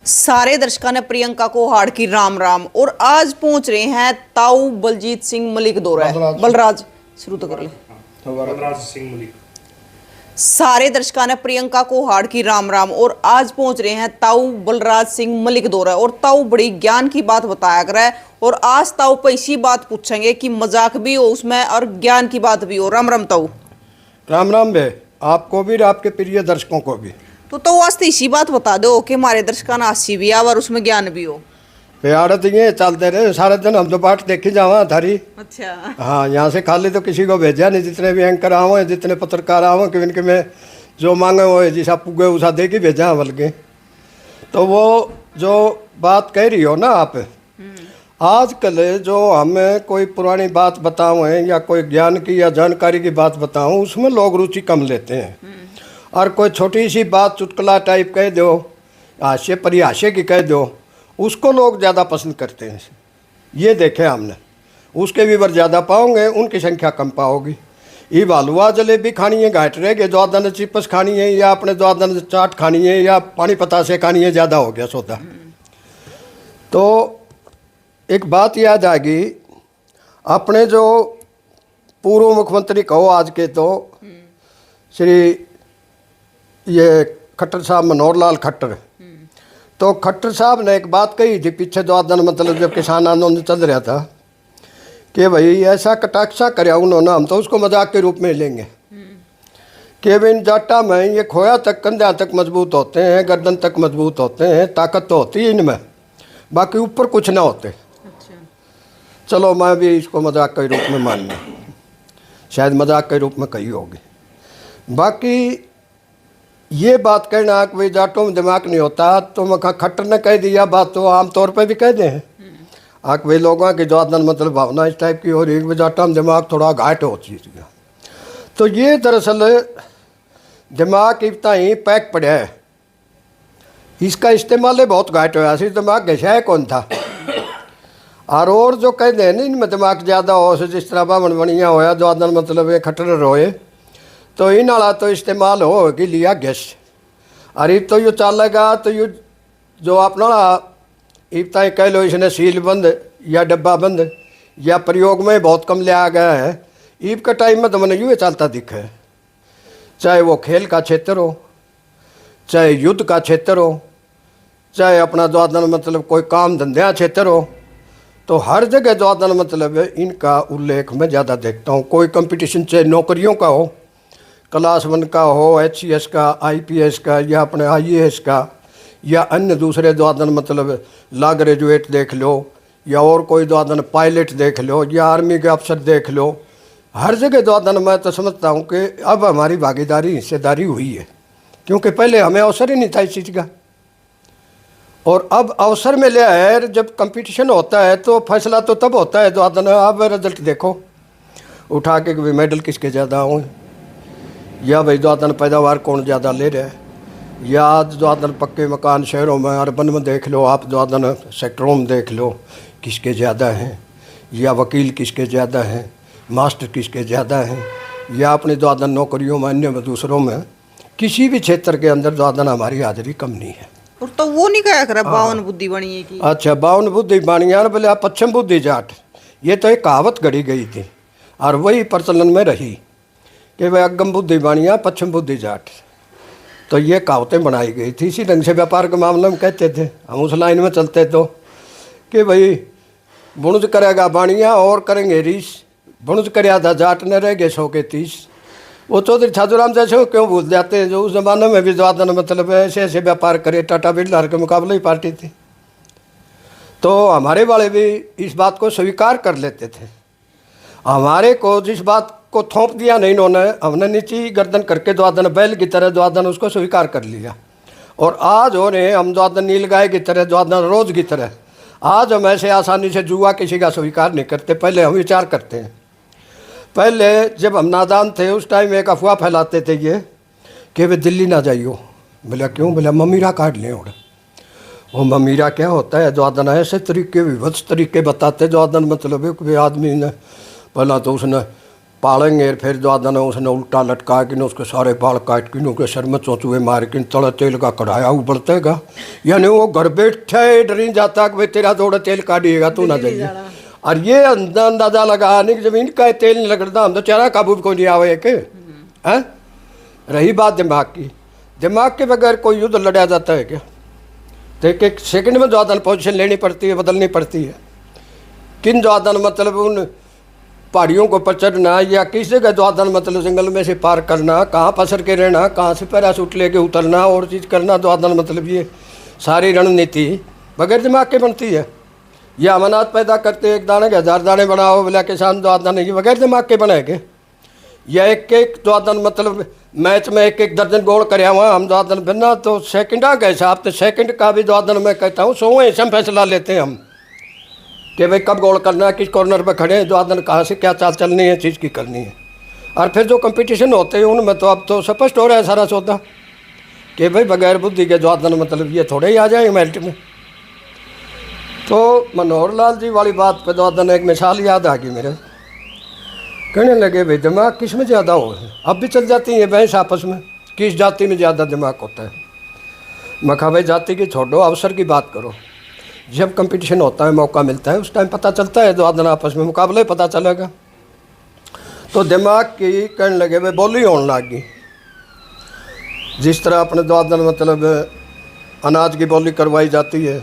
सारे दर्शकों ने प्रियंका को हाड़ की राम राम और आज पहुंच रहे हैं ताऊ बलजीत सिंह मलिक दौरा बलराज शुरू तो कर ले बलराज सिंह मलिक। सारे दर्शकों ने प्रियंका को हाड़ की राम राम और आज पहुंच रहे हैं ताऊ बलराज सिंह मलिक दौरा और ताऊ बड़ी ज्ञान की बात बताया कर रहा है और आज ताऊ पे इसी बात पूछेंगे कि मजाक भी हो उसमें और ज्ञान की बात भी हो। राम राम ताऊ। राम राम बे, आपको भी और आपके प्रिय दर्शकों को भी। तो वास्ते इसी बात बता दो कि हमारे दर्शकों ने हासी भी और उसमें ज्ञान भी हो। प्यार ये चलते रहे सारे दिन, हम तो पाठ देखी जावा थारी। अच्छा हाँ, यहाँ से खाली तो किसी को भेजा नहीं, जितने भी एंकर आवे जितने पत्रकार आवे कि इनके में जो मांगे वो जैसा पुगे उसा दे के भेजा बल्कि। तो वो जो बात कह रही हो ना आप, आजकल जो हमें कोई पुरानी बात बताओ या कोई ज्ञान की या जानकारी की बात बताऊँ उसमें लोग रुचि कम लेते हैं। और कोई छोटी सी बात चुटकुला टाइप कह दो, हास्य परिहास्य की कह दो, उसको लोग ज़्यादा पसंद करते हैं। ये देखे हमने, उसके व्यूवर ज़्यादा पाओगे उनकी संख्या कम पाओगी। ये हलवा जलेबी खानी है घाट रहेगे, द्वादन चिप्स खानी है या अपने द्वादन चाट खानी है या पानी पतासे खानी है, ज़्यादा हो गया सौदा। तो एक बात याद आ गई, अपने जो पूर्व मुख्यमंत्री कहो आज के, तो श्री ये खट्टर साहब मनोहर लाल खट्टर, तो खट्टर साहब ने एक बात कही थी पीछे 2 दिन, मतलब जब किसान आंदोलन चल रहा था, कि भाई ऐसा कटाक्षा कराया उन्होंने, हम तो उसको मजाक के रूप में लेंगे कि भाई इन जाटा में ये खोया तक कंधा तक मजबूत होते हैं, गर्दन तक मजबूत होते हैं, ताकत तो होती है इनमें, बाकी ऊपर कुछ ना होते। चलो मैं भी इसको मजाक के रूप में मान लूँ, शायद मजाक के रूप में कही होगी। बाकी ये बात कहना कि भाई जाटों में दिमाग नहीं होता, तो मैं खट्टर ने कह दिया बात, तो आमतौर पे भी कह दें हैं भाई लोगों की ज्यादा मतलब भावना इस टाइप की हो रही है, जाटा में दिमाग थोड़ा घाट हो चीज़। तो ये दरअसल दिमाग इतना ही पैक पड़ा है, इसका इस्तेमाल बहुत घाट होया, दिमाग घसा कौन था। और जो कहते हैं ना इनमें दिमाग ज़्यादा हो, जिस तरह बावन बनिया होया ज्यादा मतलब ये खट्टर रोए, तो इन वाला तो इस्तेमाल हो कि लिया गैस। अरे तो यो चलेगा तो यो जो अपना इतना कह लो इसने सील बंद या डब्बा बंद या प्रयोग में बहुत कम लिया गया है। ईब का टाइम में तो मैंने यूँ चलता दिखा है, चाहे वो खेल का क्षेत्र हो, चाहे युद्ध का क्षेत्र हो, चाहे अपना द्वादन मतलब कोई काम धंधा क्षेत्र हो, तो हर जगह द्वादन मतलब इनका उल्लेख मैं ज़्यादा देखता हूँ। कोई कंपटीशन चाहे नौकरियों का हो, क्लास 1 का हो, HCS का, IPS का या अपने IAS का, या अन्य दूसरे द्वादन मतलब लॉ ग्रेजुएट देख लो, या और कोई द्वादन पायलट देख लो, या आर्मी के अफसर देख लो, हर जगह द्वादन मैं तो समझता हूँ कि अब हमारी भागीदारी हिस्सेदारी हुई है, क्योंकि पहले हमें अवसर ही नहीं था इस चीज़ का, और अब अवसर में लिया है। जब कंपटीशन होता है तो फैसला तो तब होता है द्वादन, अब रिजल्ट देखो उठा के मेडल किसके ज़्यादा हों, या भाई द्वादन पैदावार कौन ज़्यादा ले रहा है, या द्वादन पक्के मकान शहरों में अर्बन में देख लो आप, द्वादन सेक्टरों में देख लो किसके ज़्यादा हैं, या वकील किसके ज़्यादा हैं, मास्टर किसके ज़्यादा हैं, या अपने द्वादन नौकरियों में अन्य में दूसरों में, किसी भी क्षेत्र के अंदर द्वादन हमारी हाजिरी कम नहीं है। और तो वो नहीं कहा कर 52 बुद्धि बनी है की। अच्छा 52 बुद्धि बनिया बोले पश्चिम बुद्धि जाट, ये तो एक कहावत गढ़ी गई थी और वही प्रचलन में रही कि वह अगम बुद्धि बाणिया पश्चिम बुद्धि जाट। तो ये कहावतें बनाई गई थी, इसी ढंग से व्यापार के मामले में कहते थे, हम उस लाइन में चलते तो कि भाई बुणुज करेगा बाणिया और करेंगे रीस, बुणुज कराया था जाट ने रह गए 100 के 30। वो चौधरी छाजूराम जैसे क्यों भूल जाते हैं, जो उस जमाने में भी द्वादन मतलब ऐसे ऐसे व्यापार करे, टाटा बिरला के मुकाबले ही पार्टी थी। तो हमारे वाले भी इस बात को स्वीकार कर लेते थे, हमारे को जिस बात को थोप दिया नहीं इन्होंने, हमने नीची गर्दन करके द्वादन बैल की तरह द्वादन उसको स्वीकार कर लिया। और आज हो रहे हम द्वादन नील गाय की तरह, द्वादन रोज की तरह। आज हम ऐसे आसानी से जुआ किसी का स्वीकार नहीं करते, पहले हम विचार करते हैं। पहले जब हम नादान थे उस टाइम एक अफवाह फैलाते थे ये कि वे दिल्ली ना जाइयो। बोला क्यों? बोला ममीरा काट लें। और वो ममीरा क्या होता है? द्वादन ऐसे तरीके विभत्स तरीके बताते, द्वादन मतलब एक आदमी ने पहला तो उसने पालेंगे, फिर जो आदन उसने उल्टा लटका के उसके सारे बाल काट के उनके सर में चौचुए मार के तला तेल का कढ़ाया उबलतेगा, यानी वो घर बैठे डर नहीं जाता कि भाई तेरा थोड़ा तेल काटिएगा तू ना जाइए। और ये अंदाजा लगा नहीं कि जमीन का तेल नहीं लगता, हम तो चेहरा काबू को नहीं आवे के हैं। रही बात दिमाग की, दिमाग के बगैर कोई युद्ध लड़ा जाता है क्या? तो एक सेकंड में जो आदन पोजीशन लेनी पड़ती है, बदलनी पड़ती है। किन जो आदन मतलब उन पहाड़ियों को पर चढ़ना या किसी का जो आदन मतलब जंगल में से पार करना, कहाँ पसर के रहना, कहाँ से पैरासूट लेके उतरना और चीज़ करना, जो आदन मतलब ये सारी रणनीति बगैर दिमाग के बनती है। ये अमानत पैदा करते एक दाने के 1000 दाने बनाओ बोला किसान जो आदन ये बगैर दिमाग के बनाएंगे। या एक जो आदन मतलब मैच में एक दर्जन गोल करे हुआ हम जो आदन बनना, तो सेकंडा के हिसाब से सेकंड का भी जो आदन मैं कहता हूँ 100 ऐसा फैसला लेते हैं हम कि भाई कब गोल करना है, किस कॉर्नर पर खड़े हैं, जो आदन कहाँ से क्या चाल चलनी है, चीज़ की करनी है। और फिर जो कंपटीशन होते हैं उनमें तो अब तो स्पष्ट हो रहा है सारा सौदा कि भाई बगैर बुद्धि के जो आदन मतलब ये थोड़े ही आ जाए मेल्ट में। तो मनोहर लाल जी वाली बात पे जो आदन एक मिसाल याद आ गई मेरे, कहने लगे भाई दिमाग किस में ज़्यादा हो, अब भी चल जाती है बहस आपस में किस जाति में ज़्यादा दिमाग होता है। मैं कहा भाई जाति की छोड़ो, अवसर की बात करो। जब कंपटीशन होता है, मौका मिलता है, उस टाइम पता चलता है, जो आदन आपस में मुकाबले पता चलेगा। तो दिमाग की कहने लगे भाई बोली होने लग गई। जिस तरह अपने जो आदन मतलब अनाज की बोली करवाई जाती है,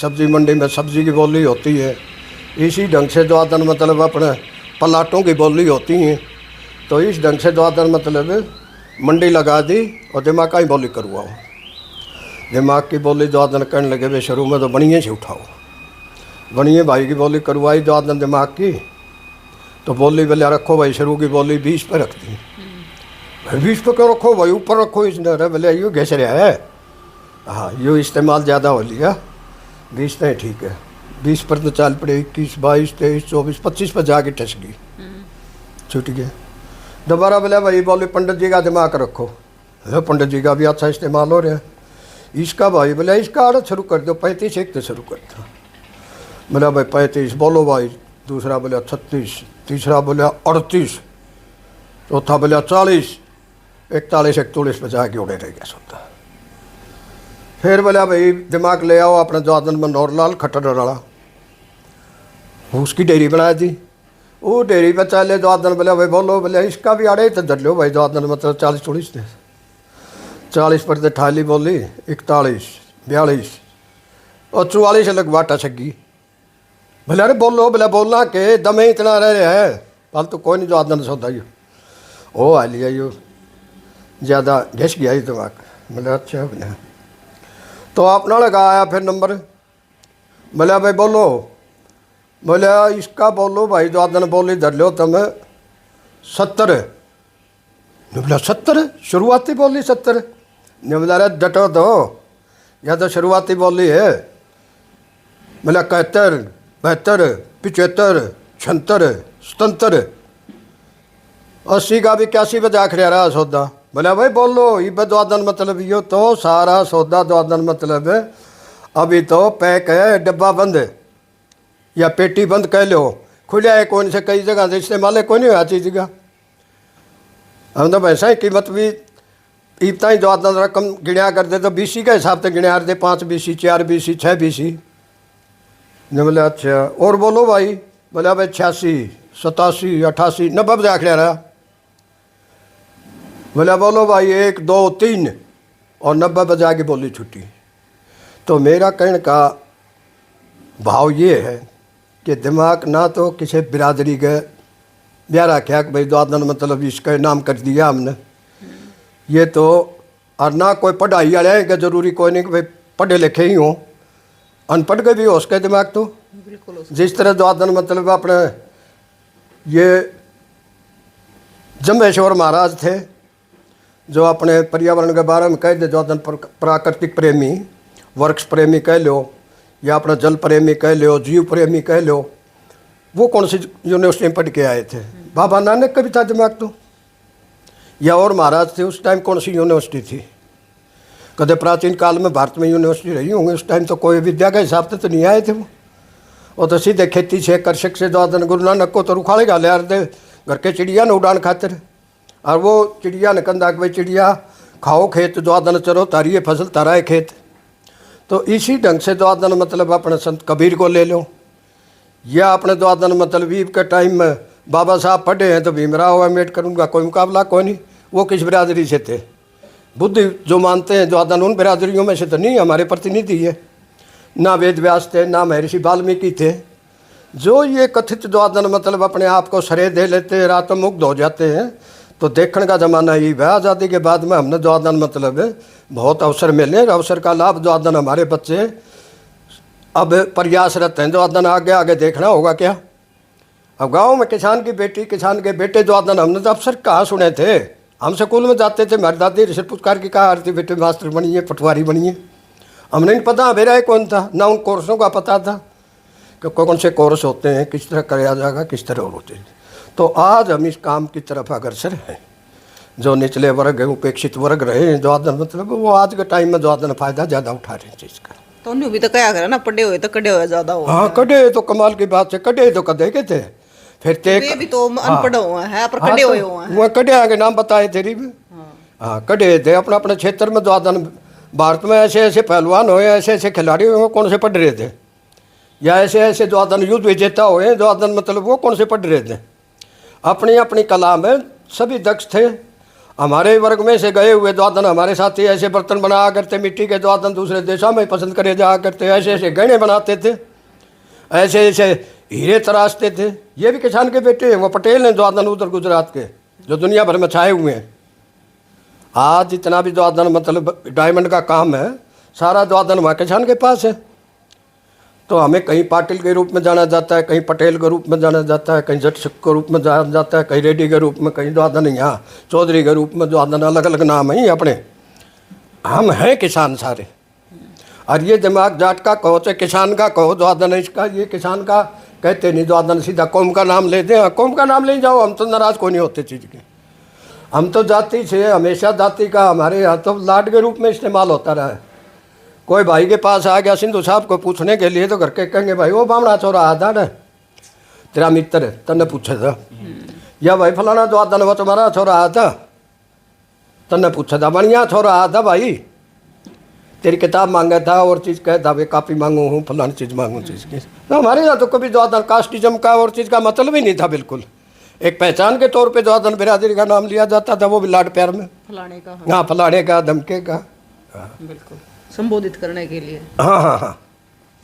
सब्जी मंडी में सब्जी की बोली होती है, इसी ढंग से जो आदन मतलब अपने पलाटों की बोली होती हैं। तो इस ढंग से जो आदन मतलब मंडी लगा दी और दिमाग का ही बोली करवाओ। दिमाग की बोली जो आदन कहने लगे वे शुरू में तो बनिए से उठाओ, बनिए भाई की बोली करवाई जो आदन दिमाग की, तो बोली बोले रखो भाई शुरू की बोली 20 पे रख दी। 20 पे क्यों रखो भाई, ऊपर रखो। इसने अरे बोले यूँ घिस रहा है, हाँ यूँ इस्तेमाल ज़्यादा हो लिया, 20 नहीं ठीक है। 20 पर तो चाल पड़े, 21, 22, 23, 24, 25 पर जाके टच गई, छूट गया। दोबारा बोला भाई बोले पंडित जी का दिमाग रखो, अरे पंडित जी का भी अच्छा इस्तेमाल हो रहा है। इसका भाई बोला इसका आड़त शुरू कर दो, 35 एक तो शुरू करता। बोला भाई 35 बोलो भाई, दूसरा बोला 36, तीसरा बोला 38, चौथा बोला 40, 41, 41 पर जाके उड़े रह गया सोता। फिर बोला भाई दिमाग ले आओ अपने जो आदन मनोहर लाल खट्टर वाला, उसकी डेयरी बना दी। वो डेयरी पर चले जो आदन बोला भाई बोलो, बोले इसका भी आड़े तो धर लो भाई, जो आदन मतलब 40-40 थे। 40 पर तो 48 बोली, 41, 42 और 44 अलग बाटा छगी। बोले अरे बोलो, बोला बोलना के दमे इतना रह रहा है, पाल तो कोई नहीं जो आदन सौदा ही ओ आ लिया यो ज़्यादा घिस गया ही दिमाग। बोले अच्छा बोले, तो अपना लगाया फिर नंबर। बोला भाई बोलो, बोले इसका बोलो भाई जो आदन बोली धर लो तुम 70। बोला 70 शुरुआती बोली 70। ने बोला अरे डटो दो, या तो शुरुआती बोली है। बोला 71, 72, 75, 76, 77, 80 का भी 81 पे जा खड़ा रहा सौदा। बोला भाई बोलो ये दो आदन मतलब यो तो सारा सौदा दो आदन मतलब अभी तो पैक है, डब्बा बंद है या पेटी बंद कह लो, खुला है कौन से कई जगह से इस्तेमाल है कोई नहीं हुआ चीज़ का। हम तो वैसा ही कीमत भी इतना ही जो आदन रकम गिणया करते तो BC के हिसाब से गिणया करते, 5 BC, 4 BC, 6 BC। ने बोले अच्छा और बोलो भाई। बोला भाई 86, 87, 88, 90 बजे आखिर रहा। बोला बोलो भाई 1, 2, 3 और 90 बजे आके बोली छुट्टी। तो मेरा कहने का भाव ये है कि दिमाग ना तो किसी बिरादरी के ब्याह रखा कि भाई दो आदन मतलब इसका नाम कर दिया हमने, ये तो और ना कोई पढ़ाई वाले हैं कि जरूरी कोई नहीं कि भाई पढ़े लिखे ही हों, अनपढ़ के भी हो उसके दिमाग तो बिल्कुल। जिस तरह जो आदन मतलब अपने ये जम्बेश्वर महाराज थे जो अपने पर्यावरण के बारे में कह दे, जो आदन प्राकृतिक प्रेमी, वृक्ष प्रेमी कह लो या अपना जल प्रेमी कह लो, जीव प्रेमी कह लो, वो कौन सी यूनिवर्सिटी में पढ़ के आए थे? बाबा नानक का भी था दिमाग तो, या और महाराज थे उस टाइम कौन सी यूनिवर्सिटी थी? कदे प्राचीन काल में भारत में यूनिवर्सिटी रही होंगी, उस टाइम तो कोई विद्या के हिसाब से तो नहीं आए थे वो तो सीधे खेती से कृषक से जो आदन गुरु नानक को तो रुखाड़े गाले यार दे घर के चिड़िया ने उड़ान खातिर, और वो चिड़िया ने कंधा कि भाई चिड़िया खाओ खेत द्वादन चरो तारी फसल तारा है खेत। तो इसी ढंग से द्वादन मतलब अपने संत कबीर को ले लो, या अपने द्वादन मतलब ईब के टाइम में बाबा साहब पढ़े हैं तो भीमराव अम्बेडकर, उनका कोई मुकाबला कोई नहीं। वो किस बिरादरी से थे? बुद्धि जो मानते हैं द्वादन उन बिरादरियों में से तो नहीं, हमारे प्रतिनिधि है। ना वेद व्यास थे, ना महर्षि वाल्मीकि थे। जो ये कथित द्वादन मतलब अपने आप को श्रेय दे लेते हैं, रातों मुग्ध हो जाते हैं, तो देखने का ज़माना यही है। आज़ादी के बाद में हमने द्वादन मतलब बहुत अवसर मिले, अवसर का लाभ द्वादन हमारे बच्चे अब प्रयासरत हैं। द्वादन आगे आगे देखना होगा क्या। अब गांव में किसान की बेटी किसान के बेटे द्वादन हमने तो अवसर कहाँ सुने थे। हम स्कूल में जाते थे, हमारी दादी ऋषि पुचकार की कहा आरती बेटे मास्टर बनिए, पटवारी बनिए। हमने नहीं पता मेरा कौन था, ना उन कोर्सों का पता था कि कौन से कोर्स होते हैं, किस तरह कराया जाएगा, किस तरह होते हैं। तो आज हम इस काम की तरफ अग्रसर हैं। जो निचले वर्ग है, उपेक्षित वर्ग रहे हैं द्वादन मतलब, वो आज के टाइम में द्वादन फायदा ज़्यादा उठा रहे हैं चीज़ का। तो उन्हें भी तो क्या करा ना, पढ़े हुए तो कड़े हुए ज़्यादा हो। हाँ, कड़े तो कमाल की बात है, कड़े तो कदे के थे। फिर वे भी तो अनपढ़ हुए हैं पर कड़े हुए हैं। वो कड़े आगे नाम बताए तेरी भी। हाँ, कड़े थे अपने अपने क्षेत्र में द्वादन। भारत में ऐसे ऐसे पहलवान हुए, ऐसे ऐसे खिलाड़ी हुए, कौन से पढ़ रहे थे? या ऐसे ऐसे द्वादन युद्ध विजेता हुए द्वादन मतलब, वो कौन से पढ़ रहे थे? अपनी अपनी कला में सभी दक्ष थे। हमारे वर्ग में से गए हुए द्वादन हमारे साथी ऐसे बर्तन बनाया करते, मिट्टी के द्वादन दूसरे देशों में पसंद करे जाया करते, ऐसे ऐसे गहने बनाते थे, ऐसे ऐसे हीरे तराशते थे। ये भी किसान के बेटे हैं, वो पटेल हैं द्वादन उधर गुजरात के, जो दुनिया भर में छाए हुए हैं। आज जितना भी द्वादन मतलब डायमंड का काम है, सारा द्वादन वहाँ किसान के पास है। तो हमें कहीं पाटिल के रूप में जाना जाता है, कहीं पटेल के रूप में जाना जाता है, कहीं जट सिख के रूप में जाना जाता है, कहीं रेड्डी के रूप में, कहीं द्वादन यहाँ चौधरी के रूप में द्वादन, अलग अलग नाम है अपने। हम हैं किसान सारे। और ये दिमाग जाट का कहो चाहे किसान का कहो, द्वादन इसका, ये किसान का कहते नहीं द्वादन, सीधा कौम का नाम लेते हैं। कौम का नाम ले जाओ, हम तो नाराज़ कोई नहीं होते चीज़ के। हम तो जाति से, हमेशा जाति का हमारे यहाँ तो लाड के रूप में इस्तेमाल होता रहा है। कोई भाई के पास आ गया सिंधु साहब को पूछने के लिए, तो घर के कहेंगे भाई वो बामणा छोरा आता ना तेरा मित्र तन्ने पूछा था, या भाई फलाना द्वादन वो तुम्हारा छोरा आता तन्ने पूछा था, बढ़िया छोरा आता भाई, तेरी किताब मांगा था और चीज़ कहता भाई कापी मांगू हूँ, फलानी चीज़ मांगू चीज़ की। तो हमारे यहाँ तो कभी द्वादन कास्टिज्म का और चीज़ का मतलब ही नहीं था। बिल्कुल एक पहचान के तौर पे द्वादन बिरादरी का नाम लिया जाता था, वो भी लाड प्यार में, फलाने का। हाँ, फलाने का, धमके का, बिल्कुल संबोधित करने के लिए। हाँ हाँ हाँ।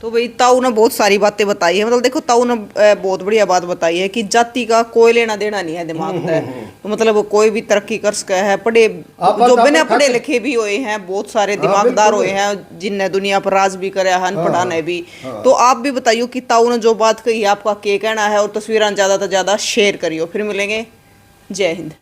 तो भाई ताऊ ने बहुत सारी बातें बताई है। मतलब देखो ताऊ ने बहुत बढ़िया बात बताई है कि जाति का कोई लेना देना नहीं है दिमाग में। तो मतलब कोई भी तरक्की कर सके है, पढ़े जो बिना पढ़े लिखे भी हुए हैं, बहुत सारे दिमागदार हुए हैं जिनने दुनिया पर राज भी करे, अनपढ़ा ने भी। तो आप भी बताइयो कि ताऊ ने जो बात कही आपका क्या कहना है, और तस्वीरें ज्यादा से ज्यादा शेयर करियो। फिर मिलेंगे, जय हिंद।